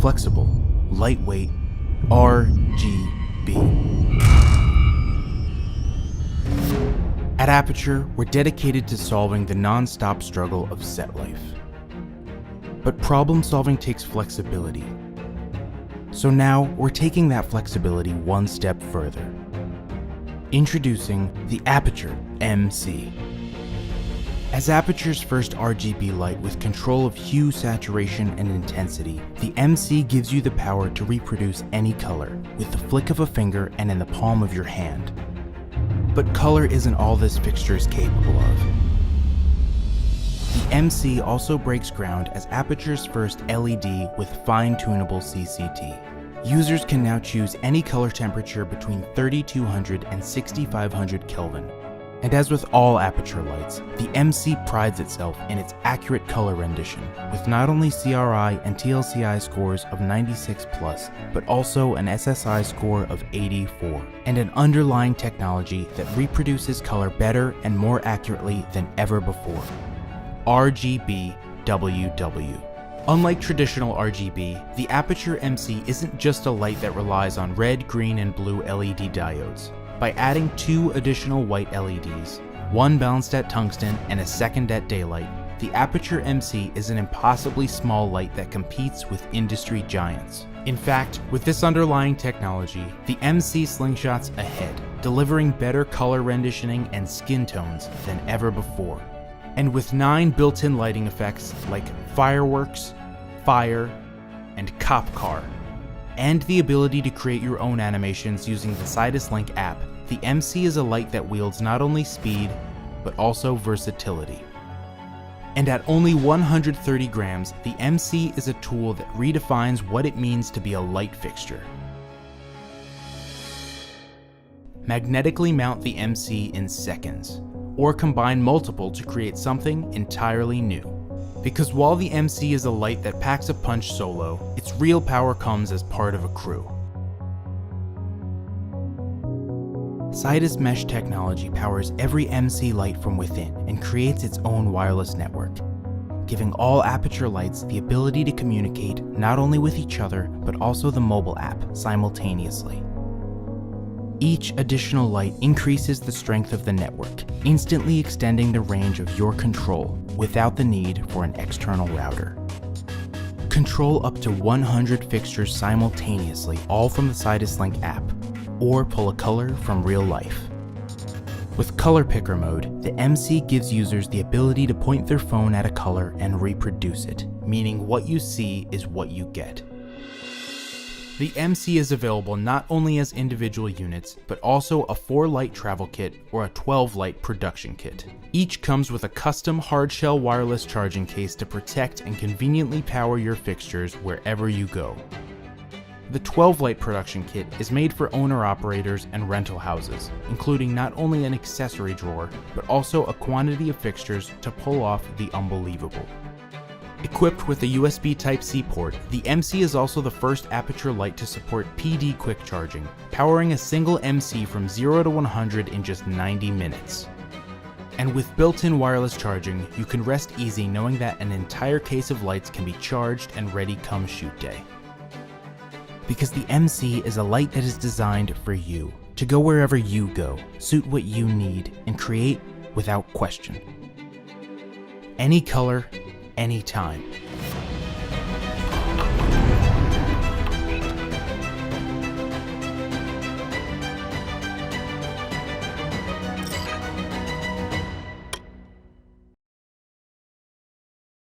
flexible, lightweight RGB. At Aputure, we're dedicated to solving the non-stop struggle of set life. But problem solving takes flexibility. So now we're taking that flexibility one step further. Introducing the Aputure MC. As Aputure's first RGB light with control of hue, saturation, and intensity, the MC gives you the power to reproduce any color with the flick of a finger and in the palm of your hand. But color isn't all this fixture is capable of. The MC also breaks ground as Aputure's first LED with fine-tunable CCT. Users can now choose any color temperature between 3200 and 6500 Kelvin. And as with all Aputure lights, the MC prides itself in its accurate color rendition, with not only CRI and TLCI scores of 96+, but also an SSI score of 84, and an underlying technology that reproduces color better and more accurately than ever before. RGBWW. Unlike traditional RGB, the Aputure MC isn't just a light that relies on red, green, and blue LED diodes. By adding 2 additional white LEDs, one balanced at tungsten and a second at daylight, the Aputure MC is an impossibly small light that competes with industry giants. In fact, with this underlying technology, the MC slingshots ahead, delivering better color renditioning and skin tones than ever before. And with 9 built-in lighting effects like fireworks, fire, and cop car, and the ability to create your own animations using the Sidus Link app, the MC is a light that wields not only speed, but also versatility. And at only 130 grams, the MC is a tool that redefines what it means to be a light fixture. Magnetically mount the MC in seconds, or combine multiple to create something entirely new. Because while the MC is a light that packs a punch solo, its real power comes as part of a crew. Sidus Mesh technology powers every MC light from within and creates its own wireless network, giving all Aputure lights the ability to communicate not only with each other, but also the mobile app simultaneously. Each additional light increases the strength of the network, instantly extending the range of your control without the need for an external router. Control up to 100 fixtures simultaneously, all from the Sidus Link app, or pull a color from real life. With Color Picker mode, the MC gives users the ability to point their phone at a color and reproduce it, meaning what you see is what you get. The MC is available not only as individual units, but also a 4-light travel kit or a 12-light production kit. Each comes with a custom hardshell wireless charging case to protect and conveniently power your fixtures wherever you go. The 12-light production kit is made for owner-operators and rental houses, including not only an accessory drawer, but also a quantity of fixtures to pull off the unbelievable. Equipped with a USB Type-C port, the MC is also the first Aputure light to support PD quick charging, powering a single MC from 0 to 100 in just 90 minutes. And with built-in wireless charging, you can rest easy knowing that an entire case of lights can be charged and ready come shoot day. Because the MC is a light that is designed for you, to go wherever you go, suit what you need, and create without question. Any color, anytime.